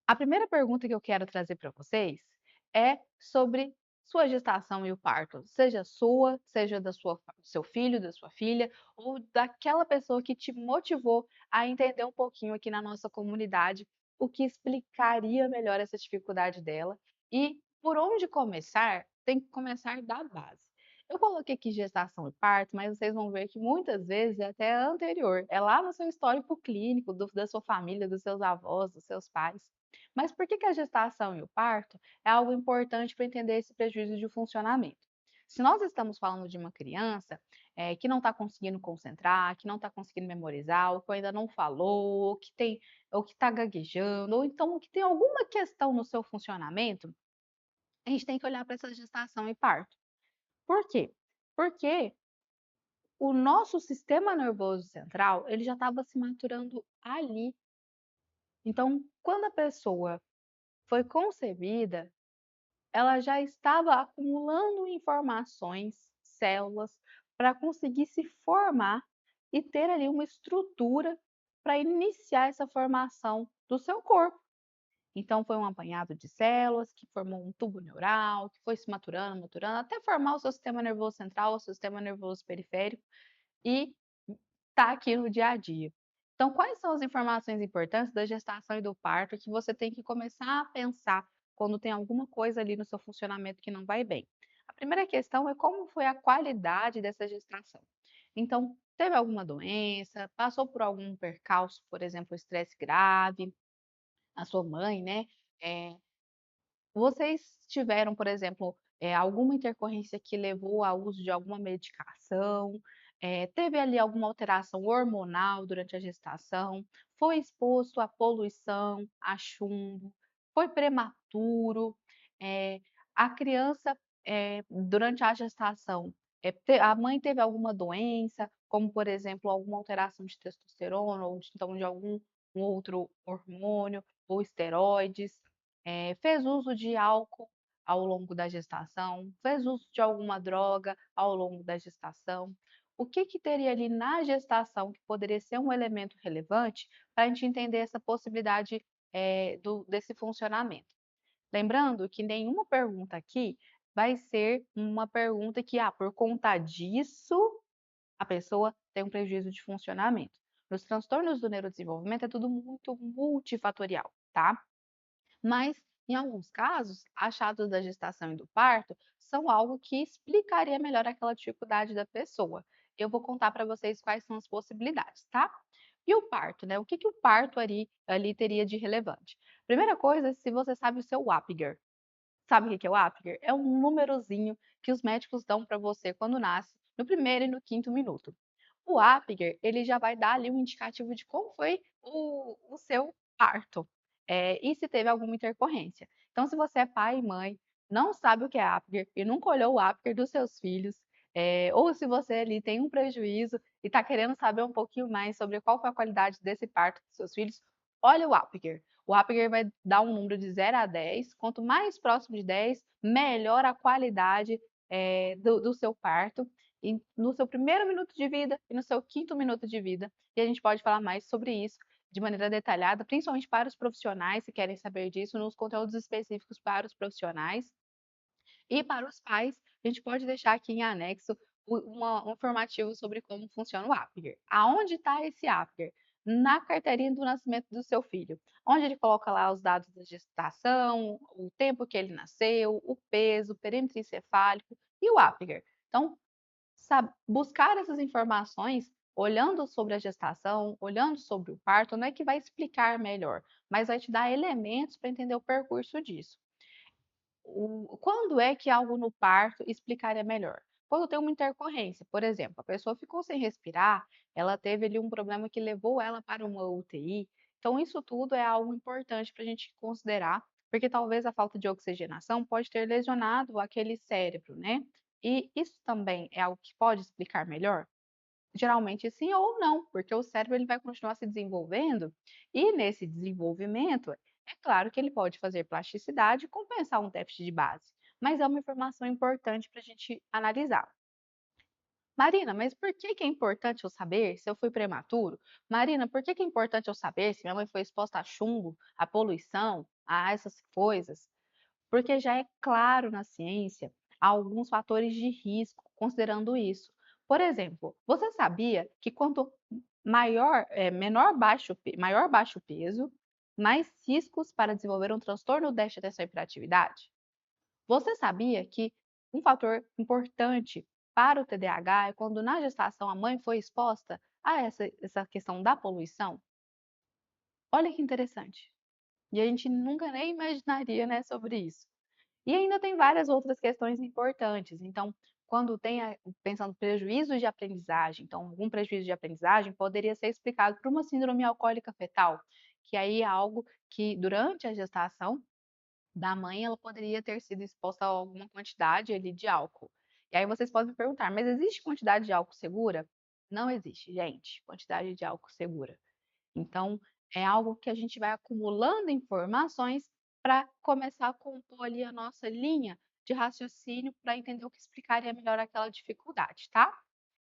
A primeira pergunta que eu quero trazer para vocês é sobre sua gestação e o parto, seja sua, seja da sua do seu filho, da sua filha, ou daquela pessoa que te motivou a entender um pouquinho aqui na nossa comunidade, o que explicaria melhor essa dificuldade dela e por onde começar, tem que começar da base. Eu coloquei aqui gestação e parto, mas vocês vão ver que muitas vezes é até anterior, é lá no seu histórico clínico, da sua família, dos seus avós, dos seus pais. Mas por que que a gestação e o parto é algo importante para entender esse prejuízo de funcionamento? Se nós estamos falando de uma criança que não está conseguindo concentrar, que não está conseguindo memorizar, ou que ainda não falou, ou que está gaguejando, ou então que tem alguma questão no seu funcionamento, a gente tem que olhar para essa gestação e parto. Por quê? Porque o nosso sistema nervoso central ele já estava se maturando ali. Então, quando a pessoa foi concebida, ela já estava acumulando informações, células, para conseguir se formar e ter ali uma estrutura para iniciar essa formação do seu corpo. Então, foi um apanhado de células que formou um tubo neural, que foi se maturando, maturando, até formar o seu sistema nervoso central, o seu sistema nervoso periférico e tá aqui no dia a dia. Então, quais são as informações importantes da gestação e do parto que você tem que começar a pensar quando tem alguma coisa ali no seu funcionamento que não vai bem? A primeira questão é como foi a qualidade dessa gestação. Então, teve alguma doença, passou por algum percalço, por exemplo, estresse grave, a sua mãe, né? eh, Vocês tiveram, por exemplo, alguma intercorrência que levou ao uso de alguma medicação? Teve ali alguma alteração hormonal durante a gestação? Foi exposto à poluição, a chumbo? Foi prematuro? Eh, a criança, durante a gestação, a mãe teve alguma doença, como por exemplo, alguma alteração de testosterona ou de algum um outro hormônio ou esteroides? Fez uso de álcool ao longo da gestação? Fez uso de alguma droga ao longo da gestação? O que que teria ali na gestação que poderia ser um elemento relevante para a gente entender essa possibilidade, desse funcionamento? Lembrando que nenhuma pergunta aqui vai ser uma pergunta que, por conta disso, a pessoa tem um prejuízo de funcionamento. Nos transtornos do neurodesenvolvimento é tudo muito multifatorial, tá? Mas, em alguns casos, achados da gestação e do parto são algo que explicaria melhor aquela dificuldade da pessoa. Eu vou contar para vocês quais são as possibilidades, tá? E o parto, né? O que que o parto ali teria de relevante? Primeira coisa, se você sabe o seu Apgar. Sabe o que que é o Apgar? É um númerozinho que os médicos dão para você quando nasce, no primeiro e no quinto minuto. O Apgar, ele já vai dar ali um indicativo de como foi o seu parto, e se teve alguma intercorrência. Então, se você é pai e mãe, não sabe o que é Apgar e nunca olhou o Apgar dos seus filhos, ou se você ali tem um prejuízo e está querendo saber um pouquinho mais sobre qual foi a qualidade desse parto dos seus filhos, olha o Apgar. O Apgar vai dar um número de 0 a 10. Quanto mais próximo de 10, melhor a qualidade, do seu parto no seu primeiro minuto de vida e no seu quinto minuto de vida. E a gente pode falar mais sobre isso de maneira detalhada, principalmente para os profissionais que querem saber disso, nos conteúdos específicos para os profissionais. E para os pais, a gente pode deixar aqui em anexo um informativo sobre como funciona o Apgar. Aonde está esse Apgar? Na carteirinha do nascimento do seu filho, onde ele coloca lá os dados da gestação, o tempo que ele nasceu, o peso, o perímetro encefálico e o Apgar. Então, buscar essas informações, olhando sobre a gestação, olhando sobre o parto, não é que vai explicar melhor, mas vai te dar elementos para entender o percurso disso. Quando é que algo no parto explicaria melhor? Quando tem uma intercorrência, por exemplo, a pessoa ficou sem respirar, ela teve ali um problema que levou ela para uma UTI. Então, isso tudo é algo importante para a gente considerar, porque talvez a falta de oxigenação pode ter lesionado aquele cérebro, né? E isso também é algo que pode explicar melhor? Geralmente sim ou não, porque o cérebro ele vai continuar se desenvolvendo e nesse desenvolvimento, é claro que ele pode fazer plasticidade e compensar um déficit de base, mas é uma informação importante para a gente analisar. Marina, mas por que que é importante eu saber se eu fui prematuro? Marina, por que que é importante eu saber se minha mãe foi exposta a chumbo, a poluição? a essas coisas, porque já é claro na ciência alguns fatores de risco considerando isso. Por exemplo, você sabia que quanto maior baixo peso, mais riscos para desenvolver um transtorno do déficit de atenção e hiperatividade? Você sabia que um fator importante para o TDAH é quando na gestação a mãe foi exposta a essa questão da poluição? Olha que interessante. E a gente nunca nem imaginaria, né, sobre isso. E ainda tem várias outras questões importantes. Então, quando tem pensando prejuízos de aprendizagem, então algum prejuízo de aprendizagem poderia ser explicado por uma síndrome alcoólica fetal, que aí é algo que durante a gestação da mãe, ela poderia ter sido exposta a alguma quantidade ali de álcool. E aí vocês podem me perguntar, mas existe quantidade de álcool segura? Não existe, gente, quantidade de álcool segura. Então, é algo que a gente vai acumulando informações para começar a compor ali a nossa linha de raciocínio para entender o que explicaria melhor aquela dificuldade, tá?